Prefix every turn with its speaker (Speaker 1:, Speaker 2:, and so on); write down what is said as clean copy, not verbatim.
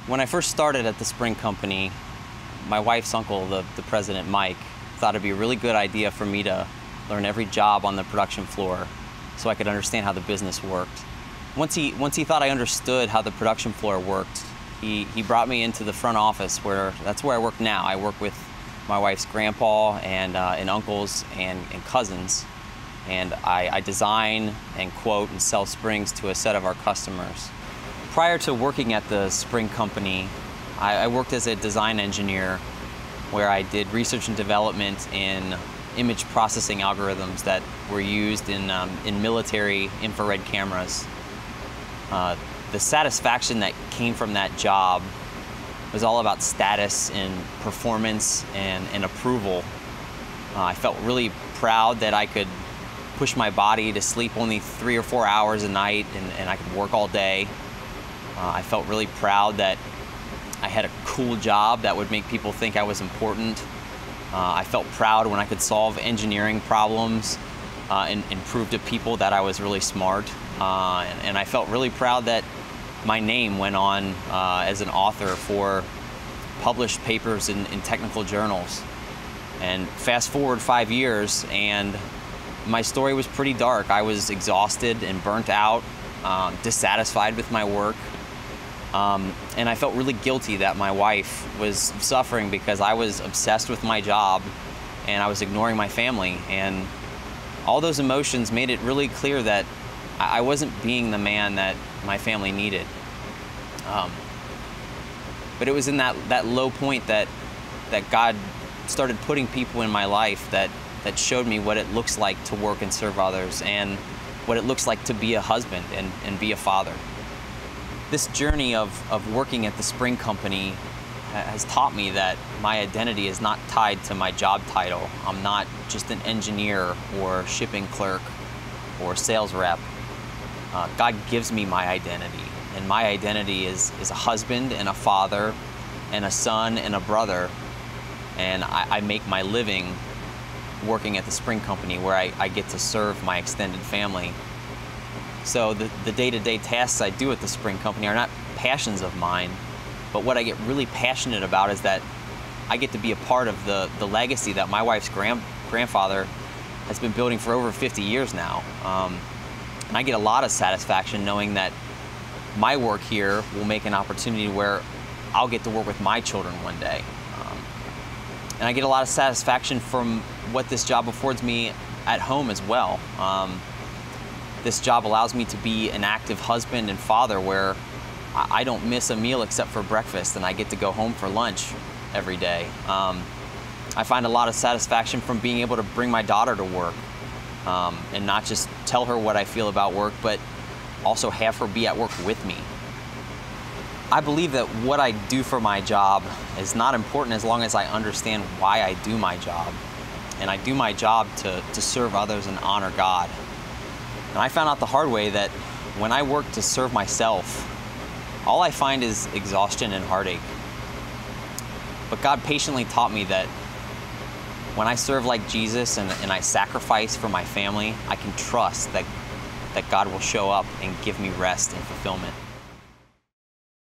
Speaker 1: When I first started at the Spring Company, my wife's uncle, the president, Mike, thought it'd be a really good idea for me to learn every job on the production floor so I could understand how the business worked. Once he thought I understood how the production floor worked, he brought me into the front office that's where I work now. I work with my wife's grandpa and uncles and cousins, and I design and quote and sell springs to a set of our customers. Prior to working at the Spring Company, I worked as a design engineer where I did research and development in image processing algorithms that were used in military infrared cameras. The satisfaction that came from that job was all about status and performance and approval. I felt really proud that I could push my body to sleep only 3 or 4 hours a night and I could work all day. I felt really proud that I had a cool job that would make people think I was important. I felt proud when I could solve engineering problems and prove to people that I was really smart. And I felt really proud that my name went on as an author for published papers in technical journals. And fast forward 5 years, and my story was pretty dark. I was exhausted and burnt out, dissatisfied with my work. And I felt really guilty that my wife was suffering because I was obsessed with my job and I was ignoring my family. And all those emotions made it really clear that I wasn't being the man that my family needed. But it was in that low point that God started putting people in my life that showed me what it looks like to work and serve others and what it looks like to be a husband and be a father. This journey of working at the Spring Company has taught me that my identity is not tied to my job title. I'm not just an engineer or shipping clerk or sales rep. God gives me my identity, and my identity is a husband and a father and a son and a brother, and I make my living working at the Spring Company where I get to serve my extended family. So the day-to-day tasks I do at the Spring Company are not passions of mine, but what I get really passionate about is that I get to be a part of the legacy that my wife's grandfather has been building for over 50 years now. And I get a lot of satisfaction knowing that my work here will make an opportunity where I'll get to work with my children one day. And I get a lot of satisfaction from what this job affords me at home as well. This job allows me to be an active husband and father where I don't miss a meal except for breakfast, and I get to go home for lunch every day. I find a lot of satisfaction from being able to bring my daughter to work and not just tell her what I feel about work, but also have her be at work with me. I believe that what I do for my job is not important as long as I understand why I do my job. And I do my job to serve others and honor God. And I found out the hard way that when I work to serve myself, all I find is exhaustion and heartache. But God patiently taught me that when I serve like Jesus and I sacrifice for my family, I can trust that God will show up and give me rest and fulfillment.